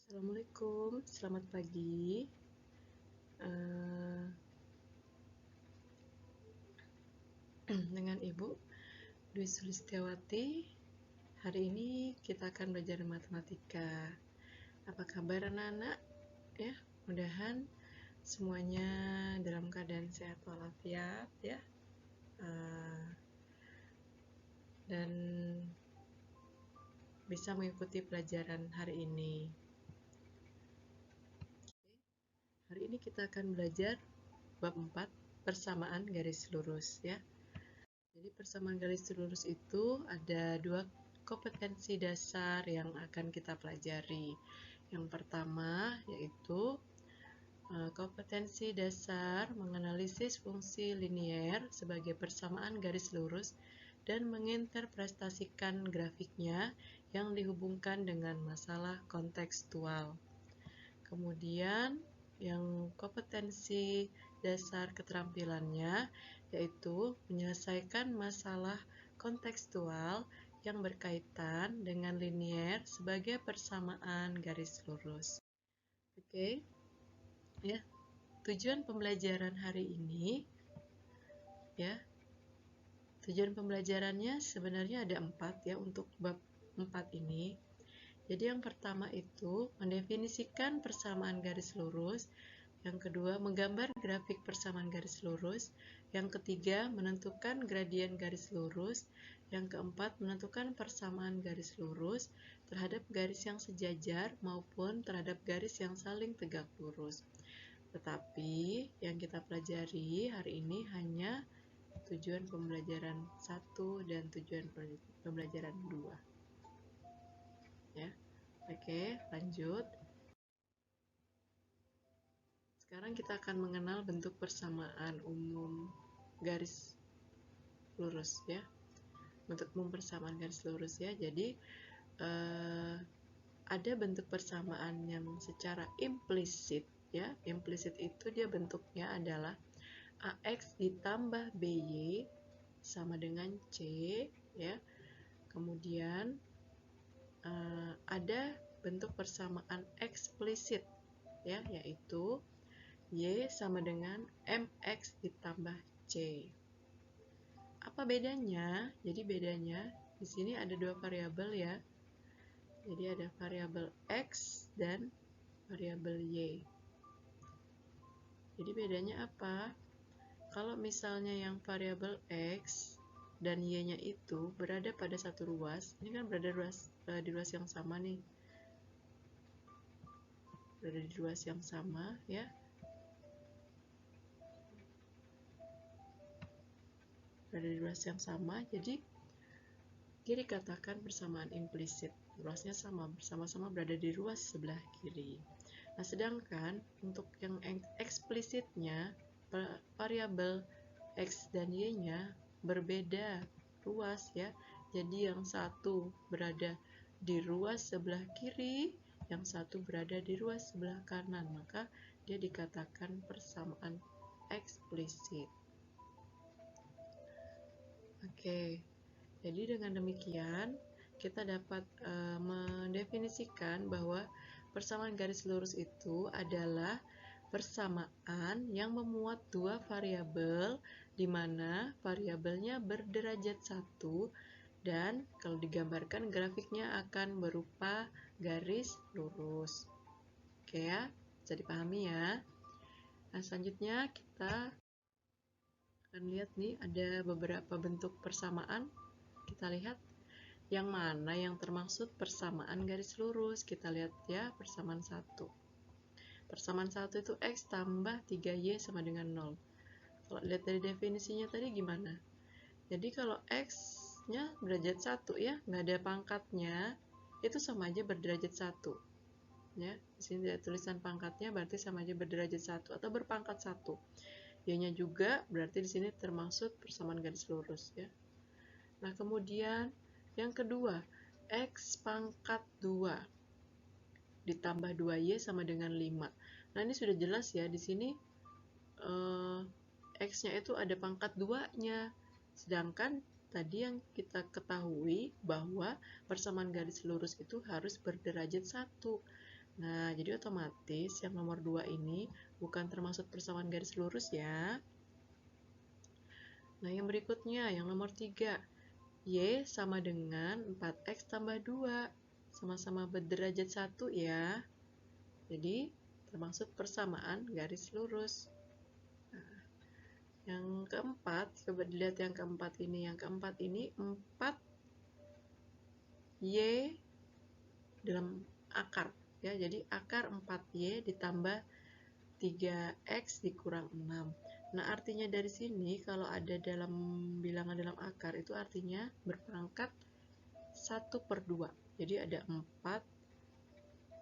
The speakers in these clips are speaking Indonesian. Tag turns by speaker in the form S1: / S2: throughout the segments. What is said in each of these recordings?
S1: Assalamualaikum, selamat pagi. Dengan Ibu Dwi Sulistiawati. Hari ini kita akan belajar matematika. Apa kabar anak-anak? Ya, mudahan semuanya dalam keadaan sehat walafiat ya. Dan bisa mengikuti pelajaran hari ini. Hari ini kita akan belajar bab 4, persamaan garis lurus ya. Jadi persamaan garis lurus itu ada dua kompetensi dasar yang akan kita pelajari. Yang pertama yaitu kompetensi dasar menganalisis fungsi linier sebagai persamaan garis lurus dan menginterpretasikan grafiknya yang dihubungkan dengan masalah kontekstual. Kemudian yang kompetensi dasar keterampilannya yaitu menyelesaikan masalah kontekstual yang berkaitan dengan linier sebagai persamaan garis lurus. Oke. Ya. Tujuan pembelajaran hari ini ya. Tujuan pembelajarannya sebenarnya ada 4 ya untuk bab 4 ini. Jadi yang pertama itu mendefinisikan persamaan garis lurus, yang kedua menggambar grafik persamaan garis lurus, yang ketiga menentukan gradien garis lurus, yang keempat menentukan persamaan garis lurus terhadap garis yang sejajar maupun terhadap garis yang saling tegak lurus. Tetapi yang kita pelajari hari ini hanya tujuan pembelajaran 1 dan tujuan pembelajaran 2. Ya. Oke, lanjut. Sekarang kita akan mengenal bentuk persamaan umum garis lurus ya. Bentuk umum persamaan garis lurus ya. Jadi ada bentuk persamaan yang secara implisit ya. Implisit itu dia bentuknya adalah AX ditambah BY sama dengan C ya. Kemudian ada bentuk persamaan eksplisit ya, yaitu Y sama dengan MX ditambah C. Apa bedanya? Jadi bedanya di sini ada dua variabel ya. Jadi ada variabel X dan variabel Y. Jadi bedanya apa? Kalau misalnya yang variabel X dan Y-nya itu berada pada satu ruas, ini kan berada di ruas yang sama nih. Berada di ruas yang sama ya. Berada di ruas yang sama, jadi dia dikatakan persamaan implisit. Ruasnya sama, bersama-sama berada di ruas sebelah kiri. Nah, sedangkan untuk yang eksplisitnya, variabel X dan Y-nya berbeda ruas ya. Jadi yang satu berada di ruas sebelah kiri, yang satu berada di ruas sebelah kanan. Maka dia dikatakan persamaan eksplisit. Oke. Jadi dengan demikian kita dapat mendefinisikan bahwa persamaan garis lurus itu adalah persamaan yang memuat dua variabel di mana variabelnya berderajat 1 dan kalau digambarkan grafiknya akan berupa garis lurus. Oke ya, bisa dipahami ya. Nah, selanjutnya kita akan lihat nih ada beberapa bentuk persamaan. Kita lihat yang mana yang termaksud persamaan garis lurus. Kita lihat ya, persamaan 1. Persamaan 1 itu X tambah 3Y sama dengan 0. Kalau lihat dari definisinya tadi gimana? Jadi kalau X-nya derajat 1 ya, nggak ada pangkatnya, itu sama aja berderajat 1. Ya, di sini ada tulisan pangkatnya berarti sama aja berderajat 1 atau berpangkat 1. Y-nya juga berarti di sini termaksud persamaan garis lurus ya. Nah, kemudian yang kedua, X pangkat 2 ditambah 2Y sama dengan 5. Nah, ini sudah jelas ya, di sini X-nya itu ada pangkat 2-nya. Sedangkan tadi yang kita ketahui bahwa persamaan garis lurus itu harus berderajat 1. Nah, jadi otomatis yang nomor 2 ini bukan termasuk persamaan garis lurus ya. Nah, yang berikutnya, yang nomor 3. Y sama dengan 4X tambah 2. Sama-sama berderajat 1 ya. Jadi, termasuk persamaan garis lurus. Nah, yang keempat, coba dilihat yang keempat ini. Yang keempat ini 4Y dalam akar. Ya, jadi akar 4Y ditambah 3X dikurang 6. Nah, artinya dari sini kalau ada dalam bilangan dalam akar itu artinya berpangkat 1/2. Jadi ada 4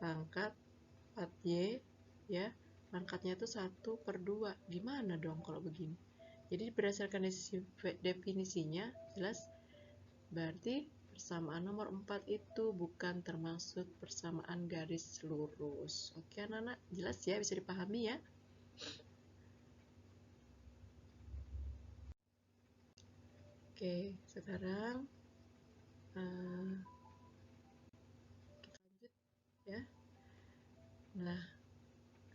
S1: pangkat 4Y ya. Pangkatnya itu 1/2. Gimana dong kalau begini? Jadi berdasarkan definisinya jelas berarti persamaan nomor 4 itu bukan termasuk persamaan garis lurus. Oke anak-anak, jelas ya, bisa dipahami ya? Oke, sekarang kita lanjut ya. Nah,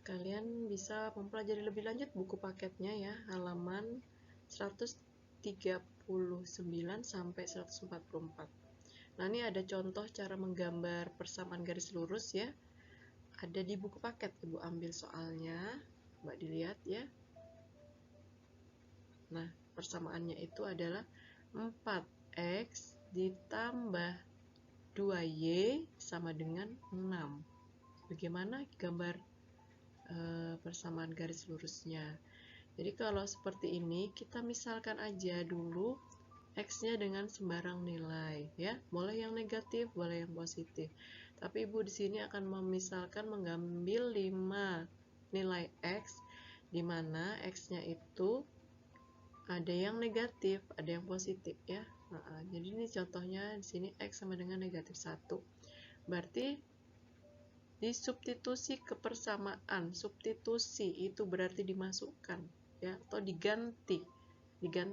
S1: kalian bisa mempelajari lebih lanjut buku paketnya ya, halaman 139 sampai 144. Nah, ini ada contoh cara menggambar persamaan garis lurus ya. Ada di buku paket, Ibu ambil soalnya. Mbak dilihat ya. Nah, persamaannya itu adalah 4X ditambah 2Y sama dengan 6. Bagaimana gambar persamaan garis lurusnya? Jadi kalau seperti ini, kita misalkan aja dulu X-nya dengan sembarang nilai ya. Boleh yang negatif, boleh yang positif. Tapi Ibu di sini akan memisalkan mengambil 5 nilai X di mana X-nya itu ada yang negatif, ada yang positif ya. Jadi ini contohnya di sini X sama dengan negatif 1. Berarti disubstitusi ke persamaan. Substitusi itu berarti dimasukkan ya, atau diganti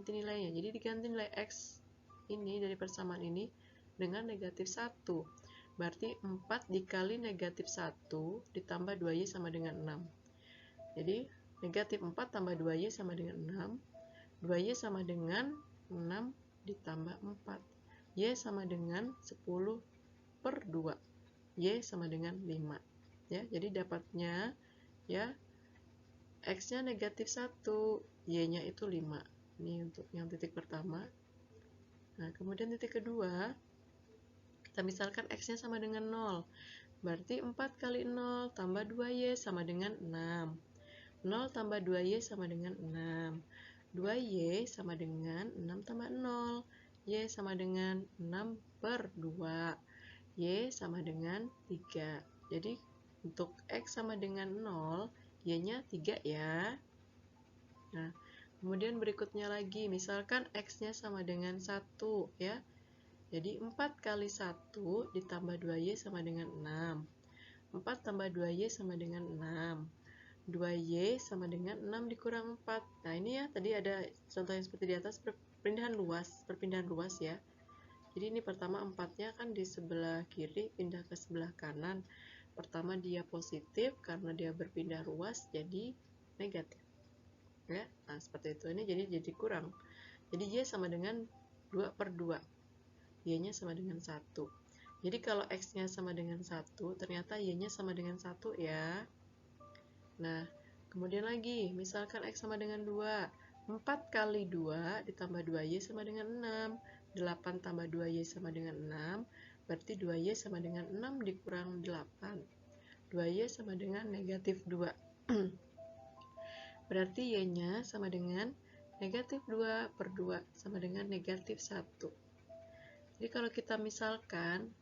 S1: nilainya. Jadi diganti nilai X ini dari persamaan ini dengan negatif 1. Berarti 4 dikali negatif 1 ditambah 2Y sama dengan 6. Jadi negatif 4 tambah 2Y sama dengan 6. 2Y sama dengan 6 ditambah 4. Y sama dengan 10/2. Y sama dengan 5 ya. Jadi dapatnya ya X-nya negatif 1, Y-nya itu 5. Ini untuk yang titik pertama. Nah, kemudian titik kedua, kita misalkan X-nya sama dengan 0. Berarti 4 kali 0 tambah 2Y sama dengan 6. 0 tambah 2Y sama dengan 6. 2Y sama dengan 6 tambah 0. Y sama dengan 6/2. Y sama dengan 3. Jadi untuk X sama dengan 0, Y-nya 3 ya. Nah, kemudian berikutnya lagi, misalkan X-nya sama dengan 1 ya. Jadi 4 kali 1 ditambah 2Y sama dengan 6. 4 tambah 2Y sama dengan 6. 2Y sama dengan 6 dikurang 4. Nah, ini ya, tadi ada contoh yang seperti di atas, perpindahan luas ya. Jadi ini pertama 4-nya kan di sebelah kiri pindah ke sebelah kanan. Pertama dia positif karena dia berpindah luas jadi negatif. Ya, nah seperti itu. Ini jadi kurang. Jadi Y sama dengan 2/2. Y-nya sama dengan 1. Jadi kalau X-nya sama dengan 1, ternyata Y-nya sama dengan 1 ya. Nah, kemudian lagi, misalkan X sama dengan 2. 4 kali 2 ditambah 2Y sama dengan 6. 8 tambah 2Y sama dengan 6. Berarti 2Y sama dengan 6 dikurang 8. 2Y sama dengan negatif 2. Berarti Y-nya sama dengan negatif 2/2 sama dengan negatif 1. Jadi kalau kita misalkan,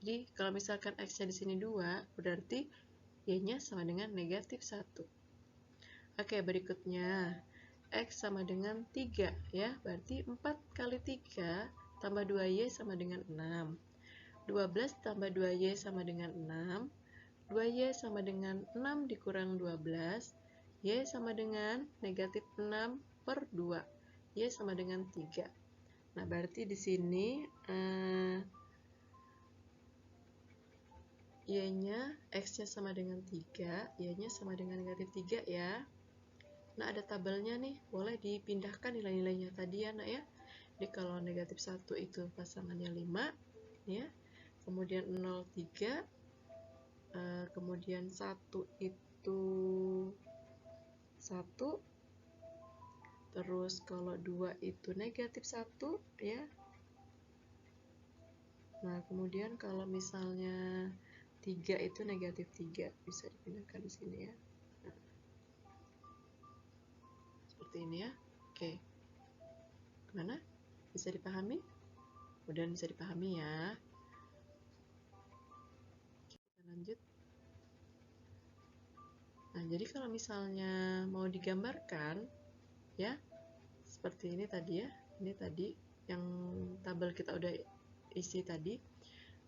S1: jadi kalau misalkan X-nya di sini 2, berarti Y-nya sama dengan negatif 1. Oke, berikutnya X sama dengan 3 ya. Berarti 4 kali 3 tambah 2Y sama dengan 6. 12 tambah 2Y sama dengan 6. 2Y sama dengan 6 dikurang 12. Y sama dengan negatif 6/2. Y sama dengan 3. Nah, berarti di sini Y-nya, X-nya sama dengan 3, Y-nya sama dengan negatif 3 ya. Nah, ada tabelnya nih, boleh dipindahkan nilai-nilainya tadi ya, nak ya. Jadi kalau negatif 1 itu pasangannya 5, ya. Kemudian 0, 3, kemudian 1 itu 1, terus kalau 2 itu negatif 1, ya. Nah, kemudian kalau misalnya 3 itu negatif 3, bisa dipindahkan di sini ya. Nah, seperti ini ya. Oke. Gimana? Bisa dipahami? Kemudian bisa dipahami ya. Kita lanjut. Nah, jadi kalau misalnya mau digambarkan, ya, seperti ini tadi ya. Ini tadi yang tabel kita udah isi tadi.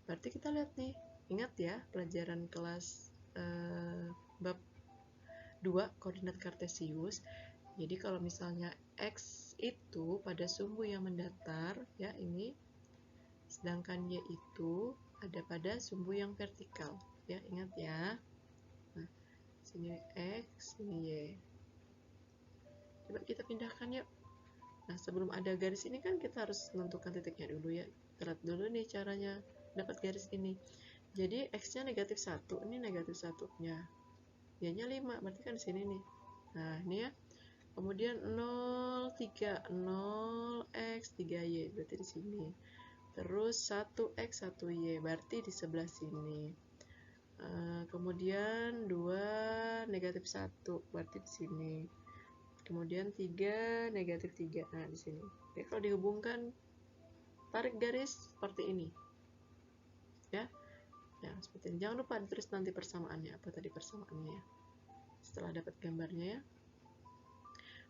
S1: Berarti kita lihat nih, ingat ya pelajaran kelas bab 2 koordinat kartesius. Jadi kalau misalnya X itu pada sumbu yang mendatar, ya ini, sedangkan Y itu ada pada sumbu yang vertikal, ya ingat ya. Nah, sini X, sini Y. Coba kita pindahkan yuk. Nah, sebelum ada garis ini kan kita harus menentukan titiknya dulu ya. Kita lihat dulu nih caranya dapat garis ini. Jadi X-nya negatif 1, ini negatif 1-nya. Y-nya 5, berarti kan di sini nih. Nah, ini ya. Kemudian 0, 3, 0x, 3y, berarti di sini. Terus 1x, 1y, berarti di sebelah sini. Kemudian 2, negatif 1, berarti di sini. Kemudian 3, negatif 3, nah di sini. Oke, kalau dihubungkan, tarik garis seperti ini. Ya, seperti ini. Jangan lupa ditulis nanti persamaannya, apa tadi persamaannya ya. Setelah dapat gambarnya ya.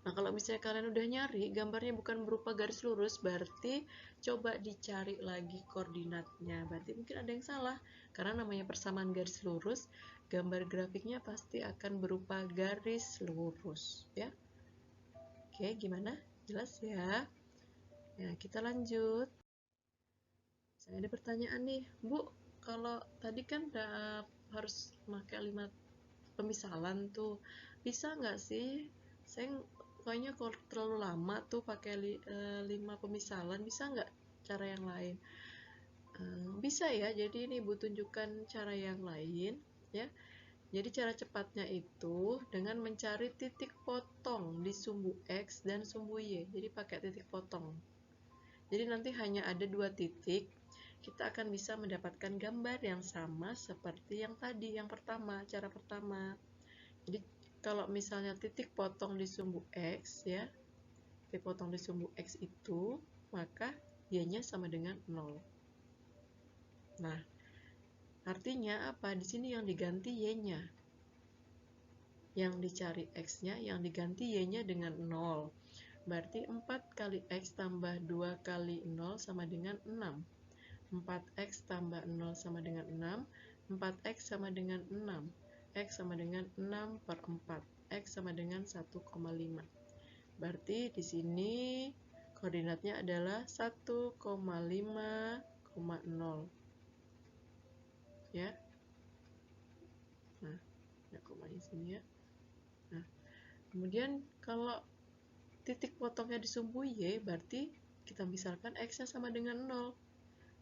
S1: Nah, kalau misalnya kalian udah nyari, gambarnya bukan berupa garis lurus, berarti coba dicari lagi koordinatnya. Berarti mungkin ada yang salah, karena namanya persamaan garis lurus, gambar grafiknya pasti akan berupa garis lurus, ya. Oke, gimana? Jelas ya? Ya, kita lanjut. Saya ada pertanyaan nih, Bu, kalau tadi kan harus pakai 5 pemisalan tuh, bisa nggak sih? Saya kayaknya kalau terlalu lama tuh pakai 5 pemisalan, bisa nggak cara yang lain? Bisa ya, jadi ini Bu tunjukkan cara yang lain ya. Jadi cara cepatnya itu dengan mencari titik potong di sumbu X dan sumbu Y. Jadi pakai titik potong. Jadi nanti hanya ada 2 titik, kita akan bisa mendapatkan gambar yang sama seperti yang tadi, yang pertama, cara pertama. Jadi kalau misalnya titik potong di sumbu X ya, titik potong di sumbu X itu, maka Y-nya sama dengan 0. Nah, artinya apa? Di sini yang diganti Y-nya. Yang dicari X-nya, yang diganti Y-nya dengan 0. Berarti 4 kali X tambah 2 kali 0 sama dengan 6. 4X tambah 0 sama dengan 6. 4X sama dengan 6. X sama dengan 6 per 4. X sama dengan 1,5. Berarti di sini koordinatnya adalah 1,5,0. Ya. Nah, ada koma di sini ya. Nah, kemudian kalau titik potongnya di sumbu Y, berarti kita misalkan X-nya sama dengan 0.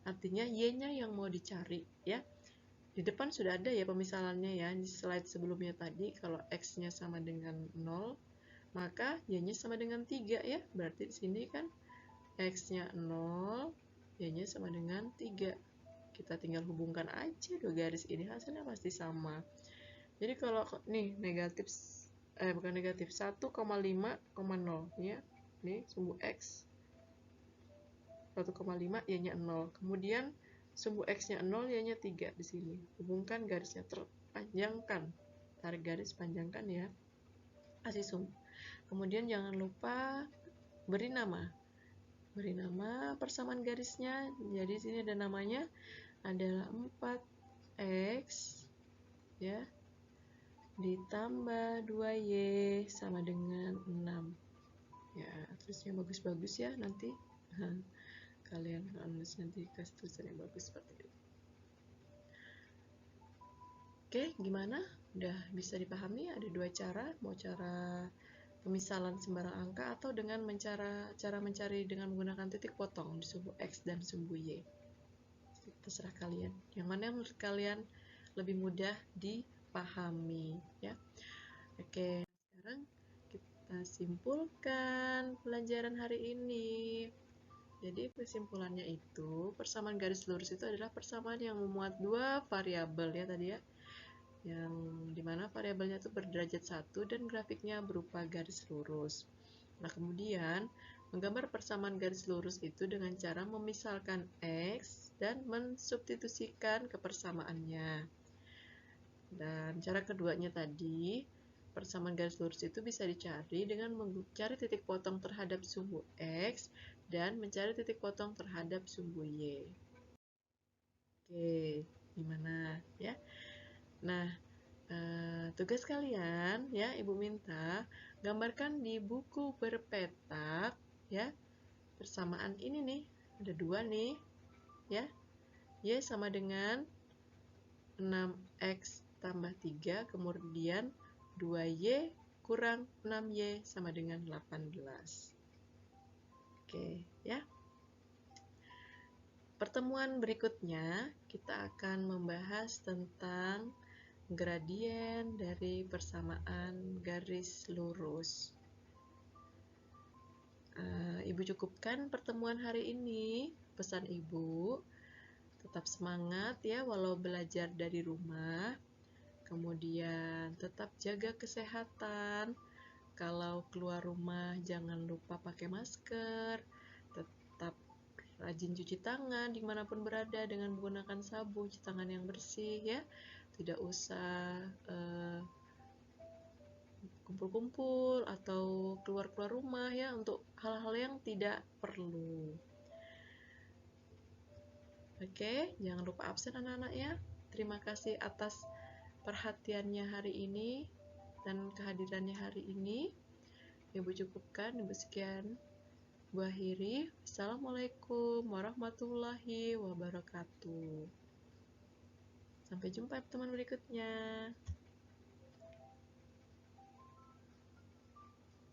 S1: Artinya Y-nya yang mau dicari, ya. Di depan sudah ada ya pemisalannya ya, di slide sebelumnya tadi, kalau X-nya sama dengan 0, maka Y-nya sama dengan 3 ya. Berarti di sini kan X-nya 0, Y-nya sama dengan 3. Kita tinggal hubungkan aja dua garis ini, hasilnya pasti sama. Jadi kalau nih negatif, bukan negatif, 1,5,0 ya. Ini sumbu X 1,5, Y-nya 0. Kemudian sumbu X-nya 0, Y-nya 3 di sini. Hubungkan garisnya, terpanjangkan. Tarik garis, panjangkan ya. Kasih sumbu. Kemudian jangan lupa beri nama. Beri nama persamaan garisnya. Jadi sini ada namanya adalah 4X ya ditambah 2Y sama dengan 6. Ya, tulisnya bagus-bagus ya nanti. Kalian kalau nulis nanti kasih tulisan yang bagus seperti itu. Oke, gimana? Udah bisa dipahami? Ada dua cara, mau cara pemisalan sembarang angka atau dengan cara mencari dengan menggunakan titik potong di sumbu X dan sumbu Y. Terserah kalian. Yang mana menurut kalian lebih mudah dipahami, ya. Oke, sekarang kita simpulkan pelajaran hari ini. Jadi kesimpulannya itu, persamaan garis lurus itu adalah persamaan yang memuat dua variabel ya tadi ya. Yang dimana variabelnya itu berderajat 1 dan grafiknya berupa garis lurus. Nah, kemudian menggambar persamaan garis lurus itu dengan cara memisalkan X dan mensubstitusikan ke persamaannya. Dan cara keduanya tadi, persamaan garis lurus itu bisa dicari dengan mencari titik potong terhadap sumbu X dan mencari titik potong terhadap sumbu Y. Oke, gimana ya? Nah, tugas kalian ya Ibu minta gambarkan di buku berpetak ya persamaan ini nih, ada dua nih ya, Y sama dengan 6X tambah 3, kemudian 2Y kurang 6Y sama dengan 18. Oke ya. Pertemuan berikutnya kita akan membahas tentang gradien dari persamaan garis lurus. Ibu cukupkan pertemuan hari ini. Pesan Ibu, tetap semangat ya walau belajar dari rumah. Kemudian tetap jaga kesehatan. Kalau keluar rumah jangan lupa pakai masker. Tetap rajin cuci tangan dimanapun berada dengan menggunakan sabun, cuci tangan yang bersih ya. Tidak usah kumpul-kumpul atau keluar-keluar rumah ya untuk hal-hal yang tidak perlu. Oke, jangan lupa absen anak-anak ya. Terima kasih atas perhatiannya hari ini dan kehadirannya hari ini. Ibu cukupkan, Ibu sekian. Bu akhiri. Assalamualaikum warahmatullahi wabarakatuh. Sampai jumpa teman berikutnya.